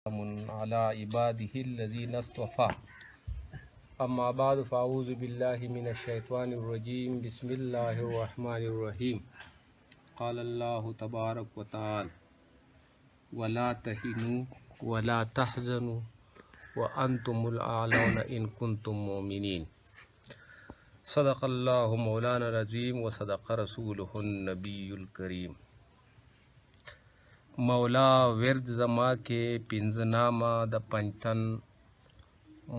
على عباده الذين اصطفى أما بعد فأعوذ بالله من الشيطان الرجيم بسم الله الرحمن الرحيم قال الله تبارك وتعالى ولا تهنوا ولا تحزنوا وأنتم الأعلون إن كنتم مؤمنين صدق الله مولانا العظيم وصدق رسوله النبي الكريم. مولا ورد زما کے پنځنامه د پنجتن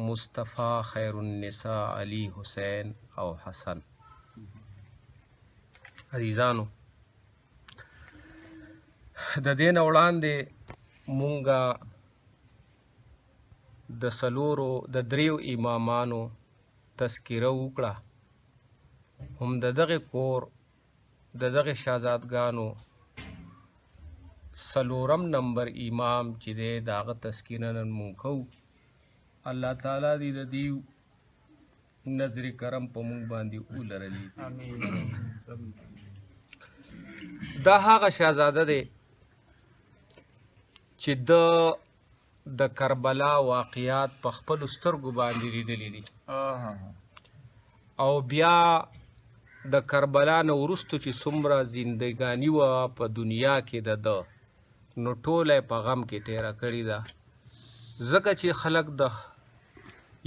مصطفی خیر النساء علی حسین او حسن. عزیزانو د دین وړاندې مونږه د دریو امامانو تذکره وکړه، هم د دغه کور د دغه شهزادګانو سلورم نمبر امام چې دی د هغه تذکره نن مونږ کوو. الله تعالی دې د دې نظر کرم په مونږ باندې ولرلي. دا هغه شهزاده دی چې د کربلا واقعات په خپلو سترګو باندې لیدلي دي، او بیا د کربلا نه وروستو چې څومره زندګاني وه په دنیا کې د ده، نو ټوله یې په غم کې تیره کړې ده. ځکه چې خلک د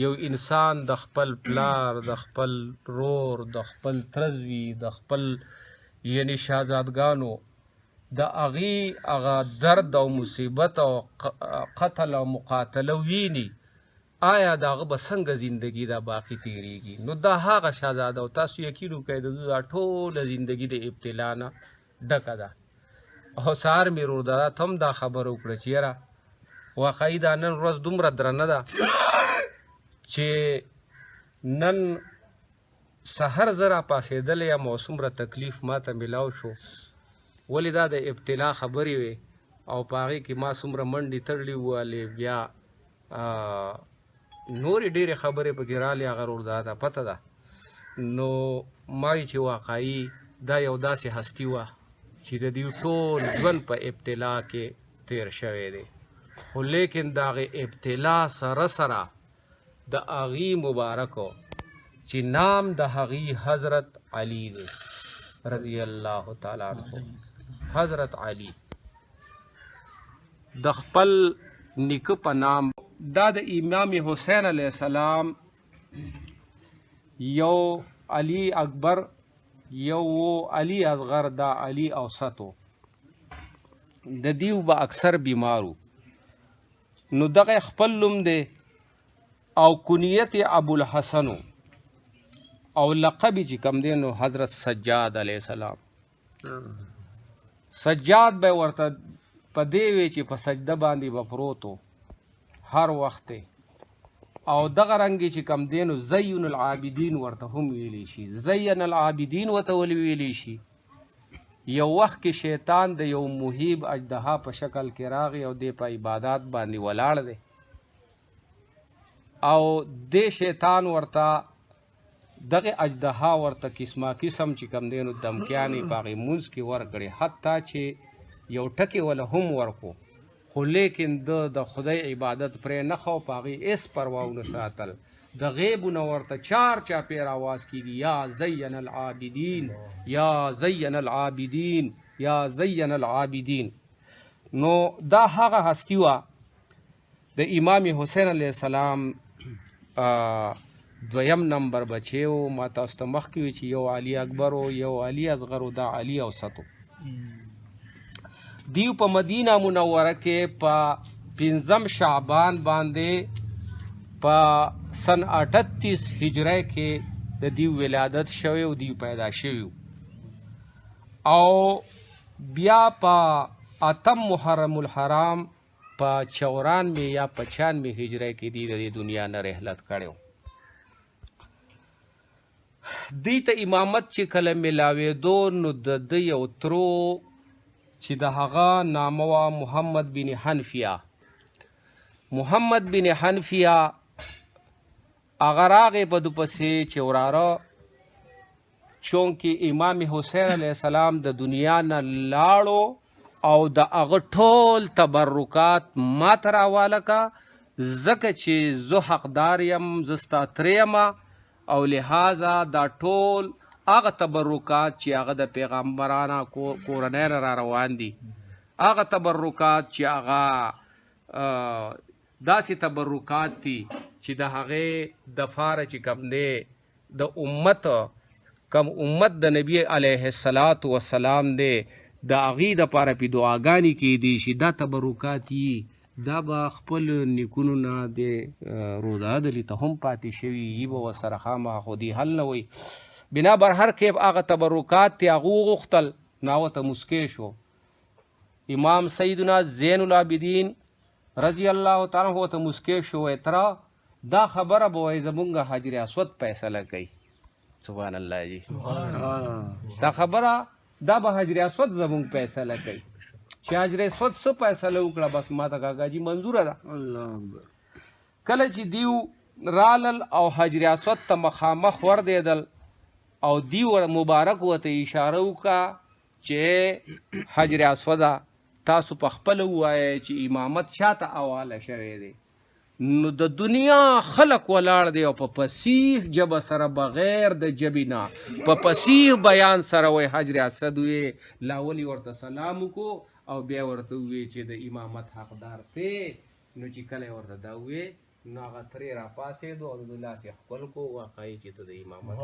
یو انسان د خپل پلار، د خپل رور، د خپل ترزوي، د خپل یعنی شهزادګانو د هغې هغه درد او مصیبت او قتل او مقاتله ویني، آیا د هغه به څنګه زندګي دا باقي تیریږي؟ نو دا هغه شهزاده او تاسو یقین وکړئ د دا ټوله زندګي د ابتلا نه ډکه ده. او سهار مې ورور ته هم دا خبره وکړه چې یاره واقعي دا نن ورځ دومره درنه ده چې نن سحر زه راپاڅېدلی یم او څومره تکلیف ما ته میلاو شو، ولې دا د ابتلا خبرې وې او په هغې کې ما څومره منډې تړلې ووالې، بیا نورې ډېرې خبرې پکې رالې. هغه ورور ته پته ده، نو ما وایي چې واقعي دا یو داسې هستي وه چې د دې ټول ژوند په ابتلا کې تیر شوی دی، خو لیکن د هغې ابتلا سره سره د هغې مبارکو چې نام د هغې حضرت علي دی رضی الله تعالی عنه. حضرت علي د خپل نیکه په نام، دا د امام حسین علیه السلام یو علي اکبر، یو علي اصغر، دا علي اوسطو، د دیو به اکثر بیمارو. نو دغه خپل لوم دی او کنیت ابوالحسنو او لقب چې کوم دی نو حضرت سجاد علیه السلام. سجاد به ورته په دې وی چې په سجده باندې به پروت و هر وخت، او دغه رنګې چې کم دی نو زین العابدین ورته هم ویلی شي. زین العابدین ورته ولې ویلی شي؟ یو وخت کې شیطان د یو محیب اژدها په شکل کې راغی او دی په عبادات باندې ولاړ دی، او دې شیطان ورته دغه اژدها ورته قسمه قسم چې کم دی نو دمکیانې په هغې مونځ کې ورکړې، حتی چې یو ټکې وله هم ورکو، خو لیکن د خدای عبادت پرې نه خو، په هغې هېڅ پروا ونه ساتل. د غیبونه ورته چار چاپېر آواز کېږي، یا زین العابدین، یا زین العابدین، یا زین العابدین. نو دا هغه هستی وه د امام حسین علیه السلام دویم نمبر بچی و. ما تاسو ته مخکې وي چې یو علي اکبر و، یو علي اصغر و، دا علي اوسط و. دیو په مدینه منوره کې په 5 شعبان باندې په سن 38 هجری کې د دیو ولادت شوی او دیو پیدا شوی، او بیا په 8 محرم الحرام په 94 یا 95 هجری کې دی د دنیا نه رحلت کړی. دی ته امامت چې کله ملاوېدو نو د ده یو ترو چې د هغه نامه وه محمد بن حنفیه. محمد بن حنفیه هغه راغې په ده پسې چې وراره چونکې امام حسین علیه السلام د دنیا نه لاړو او د هغه ټول تبرکات ما ته راواله کا، ځکه چې زه حقدار یم، زه ستا تره یمه، او لہذا دا ټول هغه تبرکات چې هغه د پیغمبرانه کورنۍ نه را روان دي، هغه تبرکات چې هغه داسې تبرکات دي چې د هغې دپاره چې کوم دی د امت کم امت د نبی علیه الصلاة والسلام دی د هغې دپاره پې دعاګانې کیدی شي، دا تبرکات یي، دا به خپل نیکونو نه د روضه دلي ته هم پاتې شوي یي، به ورسره خامخا خو دې حل نه وی. بنابر هر کیف هغه تبرکات تی هغه وغوښتل، نو هغه ته مسکی شو. امام سیدنا زین العابدین رضی الله تعالی عنہ ته مسکی شو، وی تره دا خبره به وایي زمونږ حجر اسود فیصله کوي. سبحان الله جی، دا خبره دا به حجر اسود زمونږ فیصله کوي، چې حجر اسود څه فیصله وکړه بس ما ته کاکا جی منظوره ده. کله چې دیو رالل او حجر اسود ته مخامخ وردېدل او دیو مبارک ورته اشاره وکړه چې حجر اسوده تاسو په خپله ووایئ چې امامت چاته حواله شوی دی. نو د دنیا خلق ولاړ دی او په فصیح ژبه سره بغیر د ژبې نه په فصیح بیان سره وایي حجر اسود ویې لاولي ورته سلام وکړو او بیا ورته وویې چې د امامت حقدار دی. نو چې کله یې ورته دا وویې نو هغه ترې راپاڅېدو او د لاس یې ښکل کړو، واقعي چې ته د امامت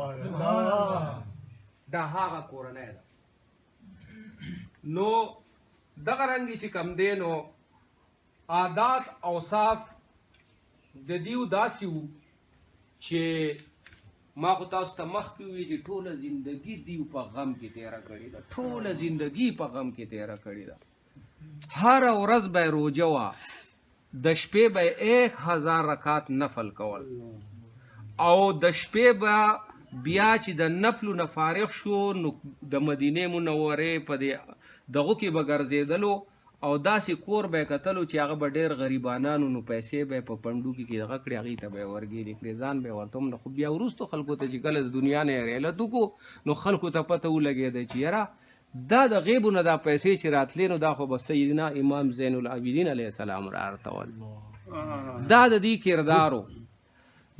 دا هغه کورنۍ ده. نو دغه رنګې چې کوم دی نو عادات اوصاف د دیو داسې وو چې ما خو تاسو ته مخکې وویل چې ټوله زندګي دیو په غم کې تېره کړې ده، ټوله زندګي په غم کې تېره کړې ده. هره ورځ به یې روژه وه، د شپې به یې 1000 رکعات نفل کول، او د شپې به بیا چې د نفلو نه فارغ شو نو د مدینې منورې په دغو کې به ګرځېدلو او داسې کور به یې کتلو چې هغه به ډېر غریبانانو نو پیسې به یې په پنډو کې دغه کړې، هغې ته به یې ورګېرې کړې، ځان به یې ورته هم نه. خو بیا وروستو خلکو ته چې کله د دنیا نه یې رحلت وکړو نو خلکو ته پته ولګېده چې یاره دا د غیبو نه دا پیسې چې راتلې نو دا خو به سیدنا امام زین العابدین علیه السلام را ارتول. دا د دې کردارو.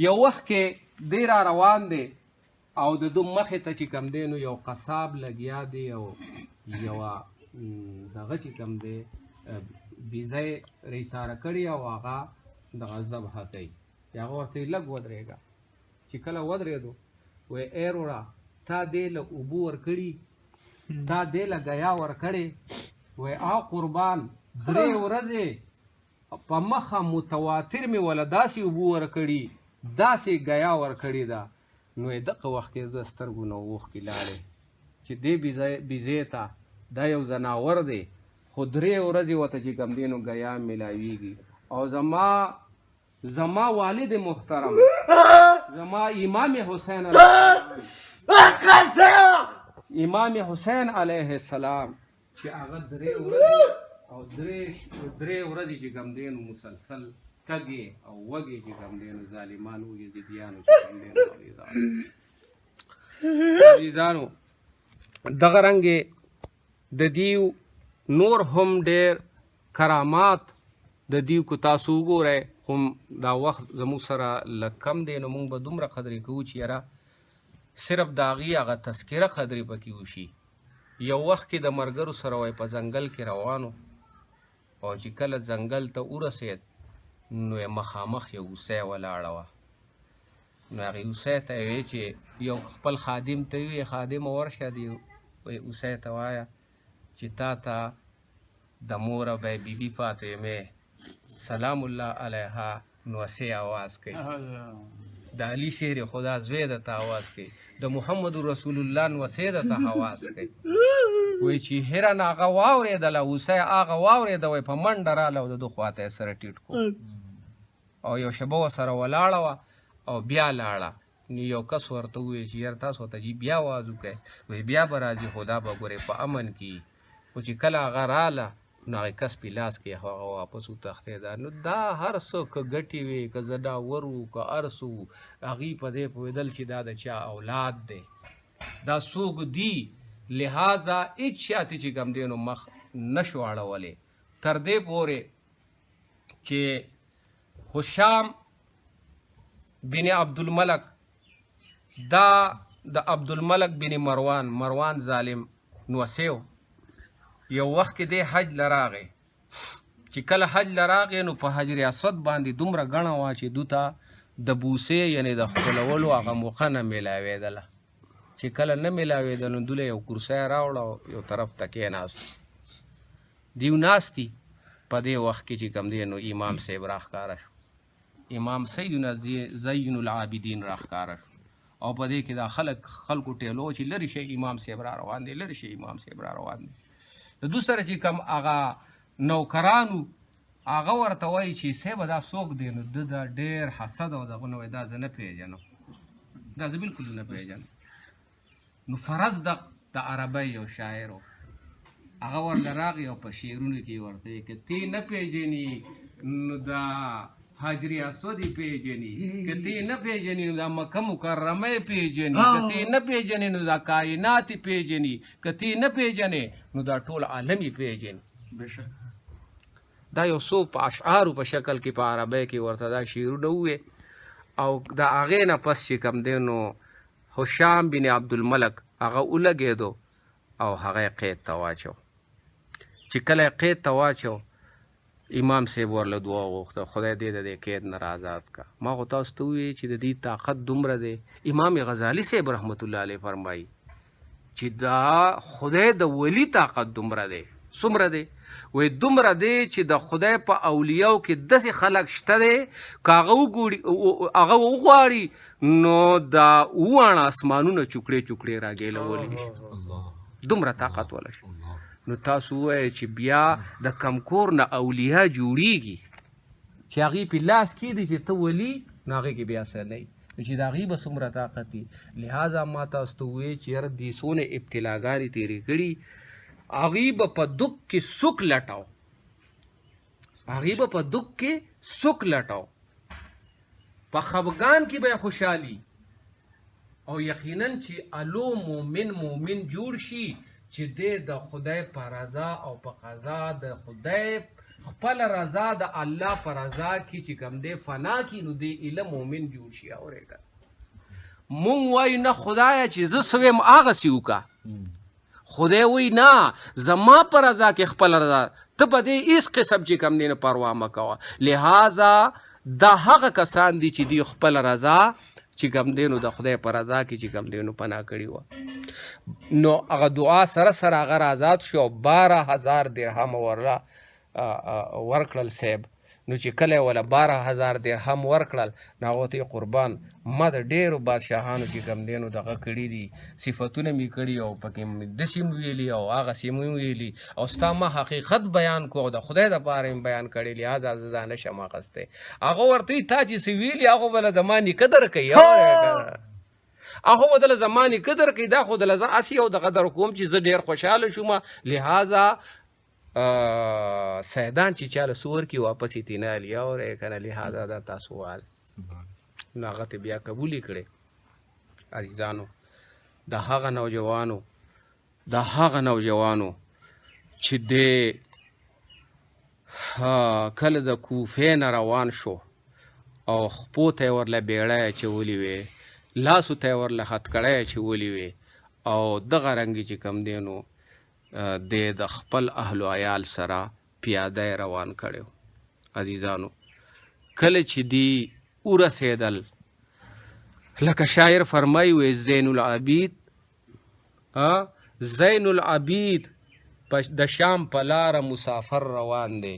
یو وخت کې دی را روان دی او د دو مخې ته چې کوم دی نو یو قصاب لګیا دی او یوه دغه چې کوم دی بیزه یې ریساره کړې او هغه دغه ذبحه کوي. هغه ورته لږ ودرېږه، چې کله ودرېدو وایي ای وروره تا دې له اوبو ورکړي، تا دې له ګیا ورکړې، وایي قربان 3 ورځې په مخه متواتر مې وله داسې اوبو ورکړي، داسې ګیا ورکړې ده. نو یې دغه وخت کې زه سترګو نه اوښکې لاړې چې دې بیزې ته دا یو ځناور دی خو 3 ورځې ورته چې کوم دی نو ګیا میلاویږي. او زما والد محترم زما امام حسین علیه السلام چې هغه 3 ورځې او 3 ورځې چې کوم دی نو مسلسل تګې او وږې چې کوم دی نو ظالمان و یزیدیانو چې کوم دی نو عزیزانو دغه رنګې د دیو نور هم ډېر کرامات د دیو کو تاسو وګورئ، هم دا وخت زموږ سره لږ کم دی نو موږ به دومره قدرې کوو چې یاره صرف د هغې هغه تذکره قدرې پکې وشي. یو وخت کې د ملګرو سره وایي په ځنګل کې روانو او چې کله ځنګل ته ورسېد نو یې مخامخ یو هوسۍ ولاړه وه. نو هغې هوسۍ ته یې ویې چې یو خپل خادم ته ویې خادمه ورشه دې هوسۍ ته وایه چې تا ته د موره به یې بیبي فاطمې سلام الله علیها نوسۍ آواز کوي، د علي شیر خدا زوی درته آواز کوي، د محمد رسول الله نوسۍ درته آواز کوي. وایي چې هرن هغه واورېدله، هوسۍ هغه واورېده، وایي په منډه راله او د ده خواته یې سره ټیټ کړو او یو شېبه ورسره ولاړه وه او بیا لاړه. نو یو کس ورته ووایي چې یاره تاسو ورته جي بیا آواز وکړئ، وایي بیا به راځي خو دا به ګورې په امن کې. خو چې کله هغه راله نو هغې کس پې لاس کې هغه واپس وتښتېده. نو دا هر څه که ګټې وې که زډاور وو که هر څه وو هغې په دې پوهېدل چې دا د چا اولاد دی، دا څوک دي، لہذا هېڅ چا ته چې کوم دی نو مخ نشو اړولی تر دې پورې چې هشام بن عبدالملک دا د عبدالملک بن مروان ظالم نوسیو یو وخت کې دی حج لراغی چې کله حج لراغی نو په حجر اسود باندې دومره ګڼه وه چې دو ته د بوسې یعنې د ښکلولو هغه موقع نه میلاوېدله چې کله نه میلاوېده نو دوله یو کرسی راوړه او یو طرف ته کېناست دیو ناستی په دې وخت کې چې کوم دی نو امام صاحب راښکاره شو امام سیدنا زین العابدین راښکاره شو او په دې کې دا خلکو ټیلو چې لرې شي امام صاحب را روان دی لرې شي امام صاحب را روان دی د دوی سره چې کوم هغه نوکرانو هغه ورته وایي چې صاحبه دا څوک دی نو ده دا ډېر حسد او دغه نه وایي دا زه نه پېژنم دا زه بلکل نه پېژنم نو فرض د عربی یو شاعر و هغه ورته راغی او په شعرونو کې ورته وایي که تی نه پېژني نو دا حجر اسود پیژنی که تی نه پیژنی نو دا مکه مکرمه پیژنی که تی نه پیژنی نو دا کائنات پیژنی که تی نه پیژنی نو دا ټول عالمي پیژنی دا یو څو په اشعارو په شکل کې په عربی کې ورته دا شعرونه ووې او د هغې نه پس چې کوم دی نو هشام بن عبدالملک هغه ولګېدو او هغه یې قید ته واچو چې کله یې قید ته واچو امام صاحب ورله دعا وغوښته خدای دې د دې قید نه آزاد کا ما خو تاسو ته ووایي چې د دې طاقت دومره دی امام غزالی صاحب رحمت الله علیه فرمایي چې دا خدای د ولی طاقت دومره دی څومره دی وایي دومره دی چې د خدای په اولیاو کې داسې خلک شته دی که هغه وغواړي نو دا اوواړه اسمانونه چوکړې چوکړې راګېلولی دومره طاقت ولا شي نو تاسو ووایئ چې بیا د کمکور نه اولیاء جوړیږي چې هغې پې لاس کېږدي چې ته ولي نو هغې کې بیا څه نه وي نو چې د هغې به څومره طاقت وي لہذا ما تاسو ته ووایي چې یاره دې څونه ابتلاګانې تېرې کړي هغې به په دک کې سوک لټاو هغې به په دک کې سوک لټاو په خفګان کې به یې خوشحالي او یقینا چې الو مومن جوړ شي چې دی د خدای په رضا او په قضا د خدای خپل رضا د الله په رضا کې چې کوم دی فنا کي نو دی ایله مومن جوړ شي اورېږه مونږ وایو نه خدایه چې زه څه ویم هغسې وکړه خدای وایي نه زما په رضا کې خپل رضا ته په دې هېڅ قسم چې کوم دی نه پروا مه کوه لہذا دا هغه کسان دي چې دوی خپل رضا چې کوم دی نو د خدای په رضا کې چې کوم دی نو پناه کړي وه نو هغه دعا سره سره هغه آزاد شو 12,000 درهم ورله ورکړل صاحب نو چې کله یې وله 12,000 درهم ورکړل نو هغو ته یې قربان ما د ډېرو بادشاهانو چې کوم دی نو دغه کړي دي صفتونه مې کړي او پکې مې داسې مې ویلي او هغسې مې ویلي او ستا ما حقیقت بیان کو او د خدای دپاره مې بیان کړی لهذا زه دا نشم اخیستی هغه ورته وایي تا چې څه ویلي هغه به له زما نیکه درکوي هغه به دله زما نیکه درکوي دا خو دله زه هسې یو دغه در کوم چې زه ډېر خوشحاله شوم لهذا سیدان چې چاله سور کې واپس یې تینه علي اورې که نه لهذا دا تاسو وال نو هغه ته بیا قبول یې کړې عزیزانو د هغه نوجوانو چې دی کله د کوفې نه روان شو او خپو ته یې ورله بیړۍ اچولې وې لاسو ته یې ورله هتکړۍ اچولې وې او دغه رنګې چې کوم دی نو دی د خپل اهل و عیال سره پیاده روان کړی عزیزانو کله چې دی ورسېدل لکه شاعر فرمایي وی زین العبید د شام په لاره مسافر روان دی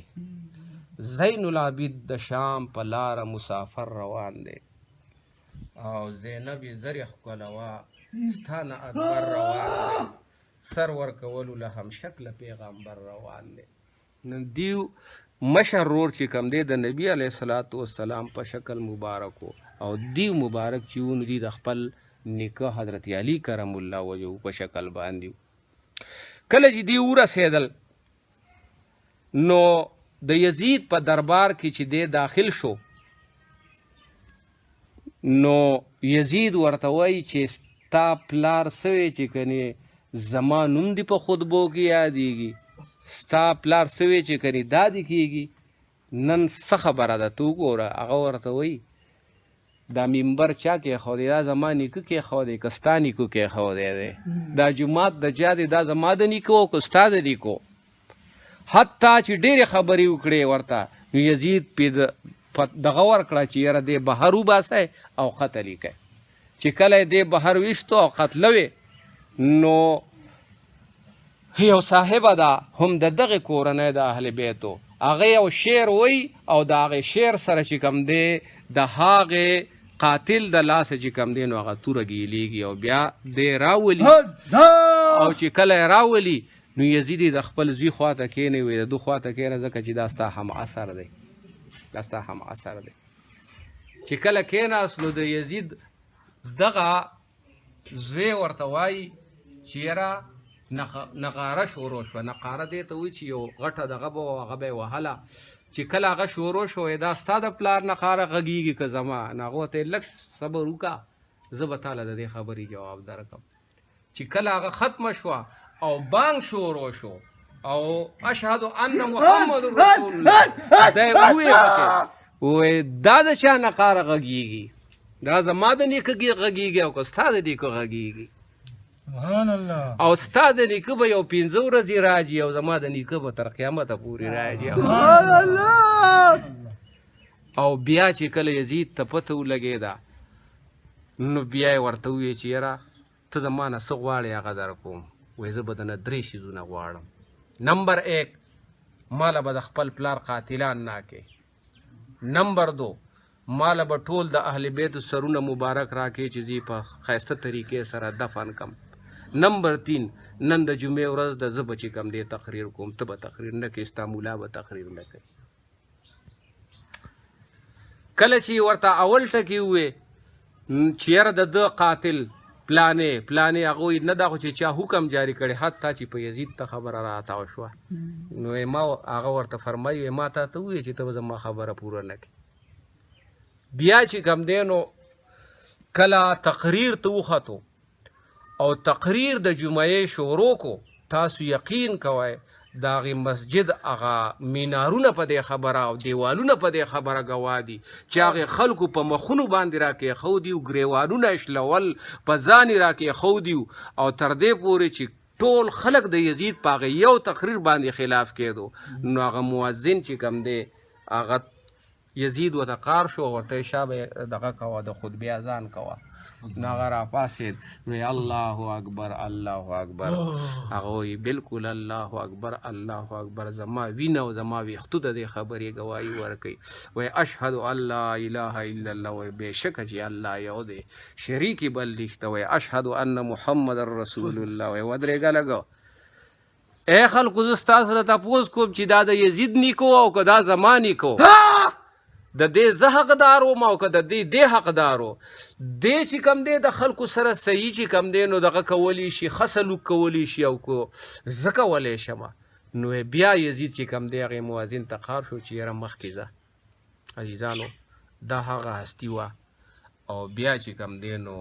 زین العبید د شام په لاره مسافر روان دی او زینب یې زرې ښکلوه ستا نه اکبر روان دی سر ورکولو له هم شکله پیغمبر روان دی نو دیو مشر رور چې کوم دی د نبی علیه صلات وسلام په شکل مبارک او دیو مبارک چې و نو دی د خپل نیکه حضرت علی کرم الله وجهو په شکل باندې کله چې دی ورسېدل نو د یزید په دربار کې چې دی داخل شو نو یزید ورته وایي چې ستا پلار سوی چې کنې زما نوم دی په خطبو کې یادېږي ستا پلار سوی چې کني دا دې کېږي نن څه خبره ده ته وګوره هغه ورته وایي دا منبر چا کېښودی دا زما نیکه کېښودی که ستا نیکو کېښودی دی دا جومات د چا دی دا زما د نیکو او که ستا د نیکو حتی چې ډېرې خبرې وکړې ورته نو یزید پې دغه ورکړه چې یاره دې بهر وباسئ او قتل یې کئ چې کله یې دې بهر ویستو او قتلوې نو یو صاحبه ده هم د دغې کورنۍ د اهل بیتو هغه یو شعر وایي او د هغې شعر سره چې کوم دی د هغې قاتل د لاسه چې کوم دی نو هغه توره ګیلیږي او بیا دی راولي او چې کله یې راولي نو یزید د خپل زوی خواته کښېنوي وایي د ده خواته کښېنه ځکه چې دا ستا هم اثر دی دا ستا هم اثر دی چې کله کښېناست نو د یزید دغه زوی ورته وایي چې یاره نقاره شروع شوه نقاره دې ته وایي چې یو غټه دغه به وه هغه به یې وهله چې کله هغه شروع شوی دا ستا د پلار نقاره غږیږي که زما نو هغه ورته لږ صبر وکړه زه به تاله د دې خبرې جواب درکړم چې کله هغه ختمه شوه او بانګ شروع شو او اشهد ان محمد رسول الله دا یې وویې پکې وایي دا د چا نقاره غږیږي دا زما د نیکه غږیږي او که ستا د نیکه غږیږي او ستا د نیکه به یو 5 ورځې راځي او زما د نیکه به تر قیامته پورې راځي او بیا چې کله یزید ته پته ولګېده نو بیا یې ورته وویې چې یاره ته زما نه څه غواړې هغه در کوم وایي زه به دنه 3 شیزونه غواړم نمبر 1 ماله به د خپل پلار قاتلان ناکې نمبر 2 ماله به ټول د اهل بیتو سرونه مبارک راکې چې زه په ښایسته طریقې سره دفن کم نمبر 3 نن د جمعې ورځ د زه به چې کوم دی تقریر کوم ته به تقریر نه کوې ستا مولا به تقریر نه کوي کله چې ورته اول ټکي ووې چې یاره د ده قاتل پلانې هغه وایي نه دا خو چې چا حکم جاري کړی حتی چې په یزید ته خبره راتاو شوه نو ما هغه ورته فرمایي ما تا ته وویې چې ته به زما خبره پوره نه کړې بیا چې کوم دی نو کله تقریر ته وختو او تقریر د جمعې شروع کو تاسو یقین کوئ د هغې مسجد هغه مینارونه په دې خبره او دیوالونه په دې خبره ګواه دي چې هغې خلکو په مخونو باندې راکېښودي او ګریوانونه شلول په ځان یې راکېښودي او تر دې پورې چې ټول خلک د یزید په هغې یو تقریر باندې خلاف کېدو نو هغه مؤذن چې کوم دی هغه یزید ورته قار شو ورته یې شابه دغه کوه د خطبې اذان کوه نو هغه راپاڅېد وی الله اکبر الله اکبر هغه وایي بلکل الله اکبر الله اکبر زما وینه او زما ویښتو د دې خبرې ګواهي ورکوي وایي اشهد ان لا اله الا الله وایي بېشکه چې الله یو دی شریکې بل نشته وایي اشهد ان محمد رسول الله وایي ودرېږه لږه ای خلکو زه ستاسو نه تپوس کوم چې دا د یزید نیکو او که دا زما نیکو د دې زه حقدار وم او که د دې حقدار و دې چې کوم دی د خلکو سره صحیح چې کوم دی نو دغه کولی شي ښه سلوک کولی شي او که زه کولی شمه نو بیا یزید چې کوم دی هغې موازن ته قار شو چې یاره مخکې ځه عزیزانو دا هغه هستي وه او بیا چې کوم دی نو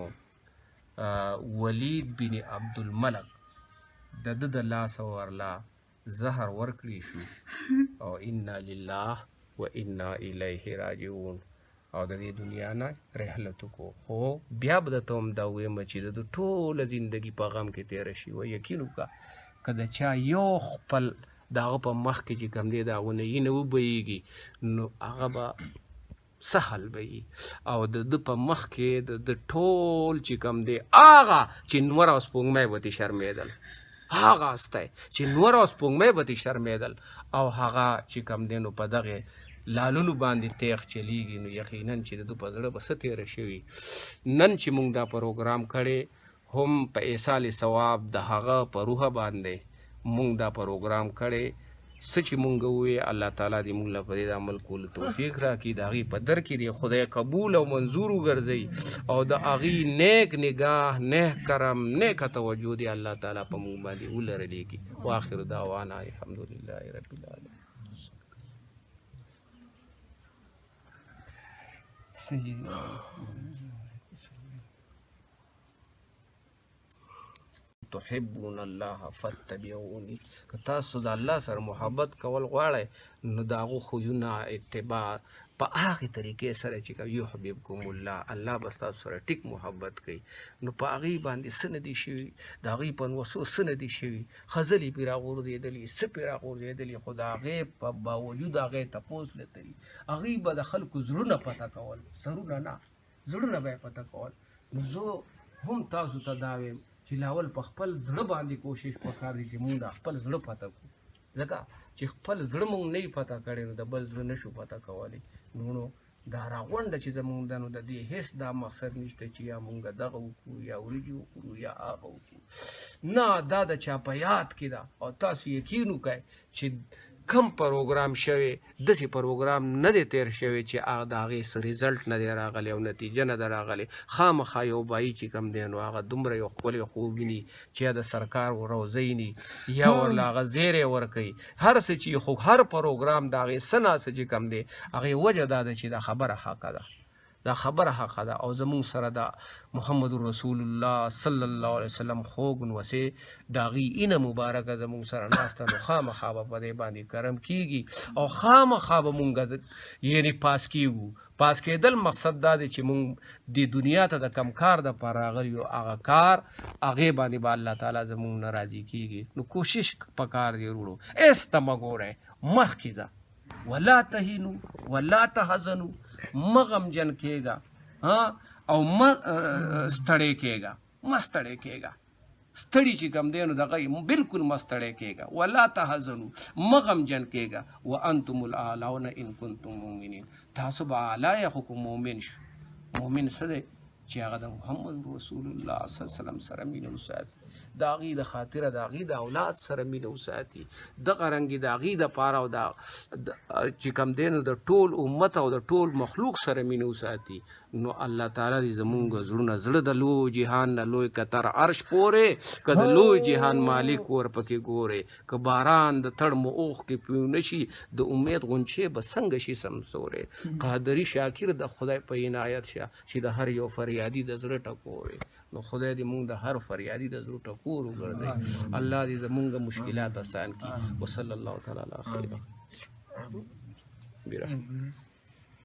ولید بن عبدالملک د ده د لاسه ورله زهر ورکړی شو او انا لله و انا الیه راجعون او د دې دنیا نه رحلت وکړو خو بیا به درته هم دا ویمه چې د ټوله زندګي په غم کې تېره شي و یقین وکړه که د چا یو خپل د هغه په مخ کې چې کوم دی د هغو نه وبهیږي نو هغه به سهل به وي او د ده په مخ کې د ټول چې کوم دی هغه چې نور او سپوږمۍ به ترې شرمېدل هغه استی چې نور او سپوږمۍ به ترې شرمېدل او هغه چې کوم دی نو په دغې لالونو باندې تیغ چلیږي نو یقینا چې د ده په زړه به څه تېره شوي نن چې موږ دا پروګرام کړی هم په ایصال ثواب د هغه په روحه باندې موږ دا پروګرام کړی څه چې مونږ ووایې الله تعالی دې مونږ له په دې د عمل کولو توفیق راکړي د هغې په در کې دې خدای قبول او منظور وګرځوي او د هغې نیک نگاه نیک کرم نیکه توجه دې الله تعالی په مونږ باندې ولرلېږي واخر دعوانا الحمدلله رب العالمین تحبون الله فاتبعوني که تاسو د الله سره محبت کول غواړئ نو د هغو خویونه اتباع په هغې طریقې سره چې یحببکم الله الله به ستاسو سره ټیک محبت کوي. نو په هغې باندې څه نه دي شوي، د هغې په نوسو څه نه دي شوي، ښځلې پرې راغورځېدلي، څه پرې راغورځېدلي، خو د هغې په باوجود هغې تپوس نه کوي. هغې به د خلکو زړونه پته کول، سرونه نه، زړونه به یې پته کول. نو زه هم تاسو ته دا وایم چې لاول په خپل زړه باندې کوشش پکار دی چې مونږ د خپل زړه پته کړو، ځکه چې خپل زړه مونږ نه یې پته کړی نو د بل زړه نه شو پته کولی. نو دا راغونډه چې زمونږ ده نو د دې هېڅ دا مقصد نشته چې یا مونږ دغه وکړو یا وریجې وخورو یا هغه وکړو، نه، دا د چا په یاد کې ده. او تاسو یقین وکړئ چې کم پروګرام شوی داسې پروګرام نه دی تیر شوی چې هغه د هغې څه ریزلټ نه دی راغلی او نتیجه نه ده راغلی. خامخا یو بایي چې کوم دی نو هغه دومره یو ښکلی خوب ویني چې یا د سرکار روضه ویني یا ورله هغه زیری ورکوي، هر څه چې خو هر پروګرام د هغې څه نه څه چې کوم دی هغې وجه دا ده چې دا خبره حقه ده، دا خبره حقه ده. او زمونږ سره د محمد رسول الله صلی الله علیه وسلم خوږ نوسې د هغې اینه مبارکه زمونږ سره ناسته، نو خامخا به په دې باندې کرم کېږي او خامخا به مونږ یعنې پاس کېږو. پاس کېدل مقصد دا دی چې مونږ دې دنیا ته د کم کار دپاره راغلي یو، هغه کار هغې باندې به الله تعالی زمونږ نه راضي کېږي. نو کوشش پکار دی وروڼو، هېڅ ته مه ګورئ، مخکې ځه، ولا تهینو ولا تحزنو، مه غمجن کېږه او مه ستړی کېږه، مه ستړی کېږه. ستړي چې کوم دی نو دغه بلکل مه ستړی کېږه، ولا تحزنو، مه غمجن کېږه، وانتم الاعلون ان کنتم مؤمنین، تاسو به اعلی یې خو که مؤمن شو. مؤمن څه دی چې هغه د محمد رسول الله صلی الله علیه وسلم سره مینه وساتي، د هغې د خاطره د هغې د اولاد سره مینه وساتي، دغه رنګې د هغې دپاره او چې کوم دی نو د ټول امت او د ټول مخلوق سره مینه وساتي. نو الله تعالی دې زمونږ زړونه زړه د لوی جهان نه لوی که تر عرش پورې که د لوی جهان مالک ورپکې ګورې، که باران د تړ مو اوښ کې پیو نه شي د امید غونچې به څنګه شي سمسورې. قادري شاکر د خدای په عنایت شه چې د هر یو فریادي د زړه ټکورې. نو خدای دې مونږ د هر فریادي د زړه ټکور وګرځوي، الله دې زمونږ مشکلات آسان کړي. وصلی الله تعالی علی خیر.